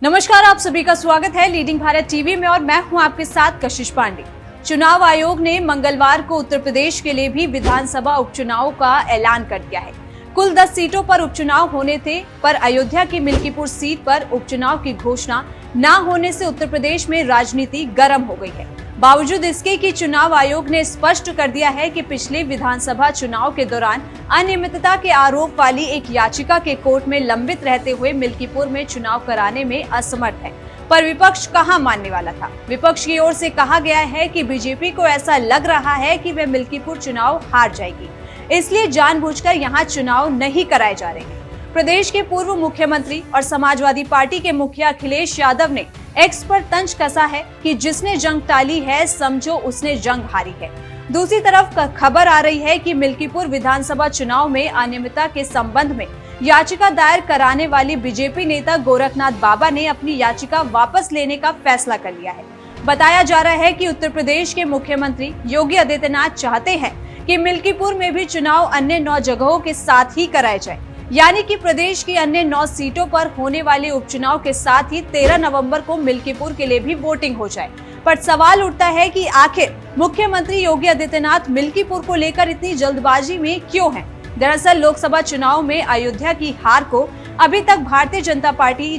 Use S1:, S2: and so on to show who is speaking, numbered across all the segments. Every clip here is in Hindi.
S1: नमस्कार, आप सभी का स्वागत है लीडिंग भारत टीवी में और मैं हूं आपके साथ कशिश पांडे। चुनाव आयोग ने मंगलवार को उत्तर प्रदेश के लिए भी विधानसभा उपचुनाव का ऐलान कर दिया है। कुल 10 सीटों पर उपचुनाव होने थे, पर अयोध्या की मिल्कीपुर सीट पर उपचुनाव की घोषणा न होने से उत्तर प्रदेश में राजनीति गर्म हो गई है। बावजूद इसके कि चुनाव आयोग ने स्पष्ट कर दिया है कि पिछले विधानसभा चुनाव के दौरान अनियमितता के आरोप वाली एक याचिका के कोर्ट में लंबित रहते हुए मिल्कीपुर में चुनाव कराने में असमर्थ है, पर विपक्ष कहां मानने वाला था। विपक्ष की ओर से कहा गया है कि बीजेपी को ऐसा लग रहा है कि वह मिल्कीपुर चुनाव हार जाएगी, इसलिए जानबूझकर यहां चुनाव नहीं कराए जा रहे हैं। प्रदेश के पूर्व मुख्यमंत्री और समाजवादी पार्टी के मुखिया अखिलेश यादव ने एक्स पर तंज कसा है कि जिसने जंग टाली है समझो उसने जंग हारी है। दूसरी तरफ खबर आ रही है कि मिल्कीपुर विधानसभा चुनाव में अनियमितता के संबंध में याचिका दायर कराने वाली बीजेपी नेता गोरखनाथ बाबा ने अपनी याचिका वापस लेने का फैसला कर लिया है। बताया जा रहा है कि उत्तर प्रदेश के मुख्यमंत्री योगी आदित्यनाथ चाहते हैं कि मिल्कीपुर में भी चुनाव अन्य 9 जगहों के साथ ही कराए जाए, यानी कि प्रदेश की अन्य 9 सीटों पर होने वाले उपचुनाव के साथ ही 13 नवंबर को मिल्कीपुर के लिए भी वोटिंग हो जाए। पर सवाल उठता है कि आखिर मुख्यमंत्री योगी आदित्यनाथ मिल्कीपुर को लेकर इतनी जल्दबाजी में क्यों हैं? दरअसल लोकसभा चुनाव में अयोध्या की हार को अभी तक भारतीय जनता पार्टी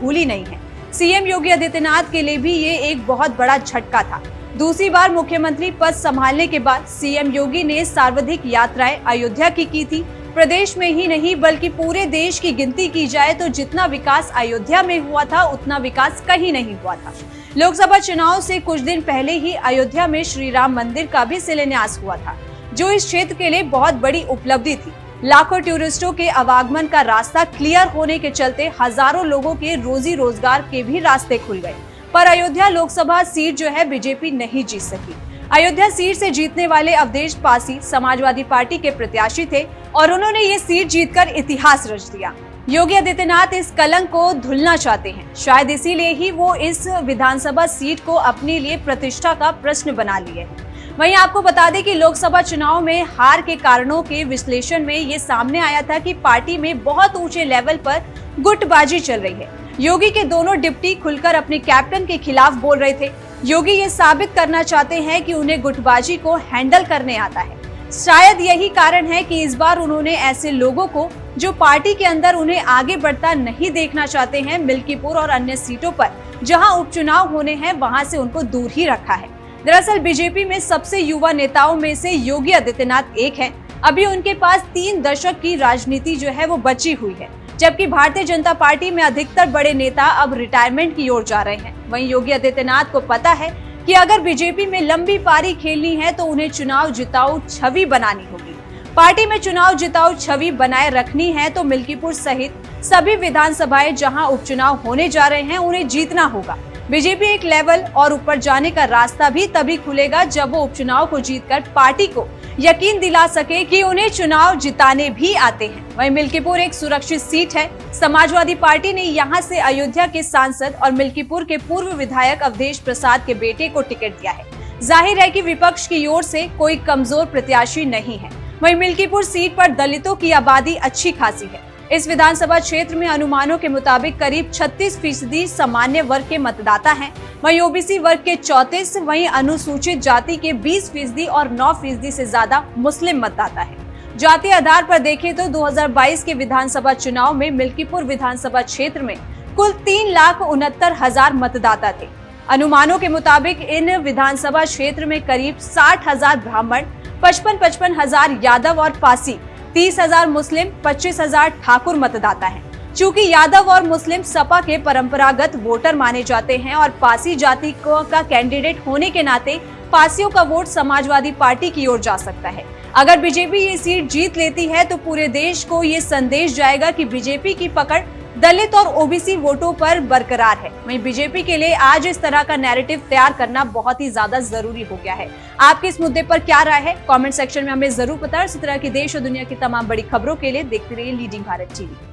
S1: भूली नहीं है। सीएम योगी आदित्यनाथ के लिए भी ये एक बहुत बड़ा झटका था। दूसरी बार मुख्यमंत्री पद संभालने के बाद सीएम योगी ने सर्वाधिक यात्राएं अयोध्या की थी। प्रदेश में ही नहीं बल्कि पूरे देश की गिनती की जाए तो जितना विकास अयोध्या में हुआ था उतना विकास कहीं नहीं हुआ था। लोकसभा चुनाव से कुछ दिन पहले ही अयोध्या में श्री राम मंदिर का भी शिलान्यास हुआ था, जो इस क्षेत्र के लिए बहुत बड़ी उपलब्धि थी। लाखों टूरिस्टों के आवागमन का रास्ता क्लियर होने के चलते हजारों लोगों के रोजी रोजगार के भी रास्ते खुल गए। पर अयोध्या लोकसभा सीट बीजेपी नहीं जीत सकी। अयोध्या सीट से जीतने वाले अवधेश पासी समाजवादी पार्टी के प्रत्याशी थे और उन्होंने ये सीट जीतकर इतिहास रच दिया। योगी आदित्यनाथ इस कलंक को धुलना चाहते हैं, शायद इसीलिए ही वो इस विधानसभा सीट को अपने लिए प्रतिष्ठा का प्रश्न बना लिए हैं। वहीं आपको बता दें कि लोकसभा चुनाव में हार के कारणों के विश्लेषण में ये सामने आया था कि पार्टी में बहुत ऊंचे लेवल पर गुटबाजी चल रही है। योगी के दोनों डिप्टी खुलकर अपने कैप्टन के खिलाफ बोल रहे थे। योगी ये साबित करना चाहते हैं कि उन्हें गुटबाजी को हैंडल करने आता है। शायद यही कारण है कि इस बार उन्होंने ऐसे लोगों को जो पार्टी के अंदर उन्हें आगे बढ़ता नहीं देखना चाहते हैं, मिल्कीपुर और अन्य सीटों पर जहां उपचुनाव होने हैं वहां से उनको दूर ही रखा है। दरअसल बीजेपी में सबसे युवा नेताओं में से योगी आदित्यनाथ एक हैं। अभी उनके पास 3 दशक की राजनीति वो बची हुई है, जबकि भारतीय जनता पार्टी में अधिकतर बड़े नेता अब रिटायरमेंट की ओर जा रहे हैं। वहीं योगी आदित्यनाथ को पता है कि अगर बीजेपी में लंबी पारी खेलनी है तो उन्हें चुनाव जिताऊ छवि बनानी होगी। पार्टी में चुनाव जिताऊ छवि बनाए रखनी है तो मिल्कीपुर सहित सभी विधानसभाएं जहां उपचुनाव होने जा रहे हैं उन्हें जीतना होगा। बीजेपी एक लेवल और ऊपर जाने का रास्ता भी तभी खुलेगा जब वो उपचुनाव को जीतकर पार्टी को यकीन दिला सके कि उन्हें चुनाव जिताने भी आते हैं। वहीं मिल्कीपुर एक सुरक्षित सीट है। समाजवादी पार्टी ने यहां से अयोध्या के सांसद और मिल्कीपुर के पूर्व विधायक अवधेश प्रसाद के बेटे को टिकट दिया है। जाहिर है कि विपक्ष की ओर से कोई कमजोर प्रत्याशी नहीं है। वहीं मिल्कीपुर सीट पर दलितों की आबादी अच्छी खासी है। इस विधानसभा क्षेत्र में अनुमानों के मुताबिक करीब 36% सामान्य वर्ग के मतदाता हैं। वहीं ओबीसी वर्ग के 34, वहीं अनुसूचित जाति के 20% और 9% से ज्यादा मुस्लिम मतदाता है। जाति आधार पर देखें तो 2022 के विधानसभा चुनाव में मिल्कीपुर विधानसभा क्षेत्र में कुल 3,69,000 मतदाता थे। अनुमानों के मुताबिक इन विधानसभा क्षेत्र में करीब 60,000 ब्राह्मण, 55,000 यादव और पासी, 30,000 मुस्लिम, 25,000 ठाकुर मतदाता हैं। चूंकि यादव और मुस्लिम सपा के परंपरागत वोटर माने जाते हैं और पासी जाति का कैंडिडेट होने के नाते पासियों का वोट समाजवादी पार्टी की ओर जा सकता है। अगर बीजेपी ये सीट जीत लेती है तो पूरे देश को ये संदेश जाएगा कि बीजेपी की पकड़ दलित और ओबीसी वोटों पर बरकरार है। वहीं बीजेपी के लिए आज इस तरह का नैरेटिव तैयार करना बहुत ही ज्यादा जरूरी हो गया है। आपके इस मुद्दे पर क्या राय है? कमेंट सेक्शन में हमें जरूर बताएं। इसी तरह की देश और दुनिया की तमाम बड़ी खबरों के लिए देखते रहिए लीडिंग भारत टीवी।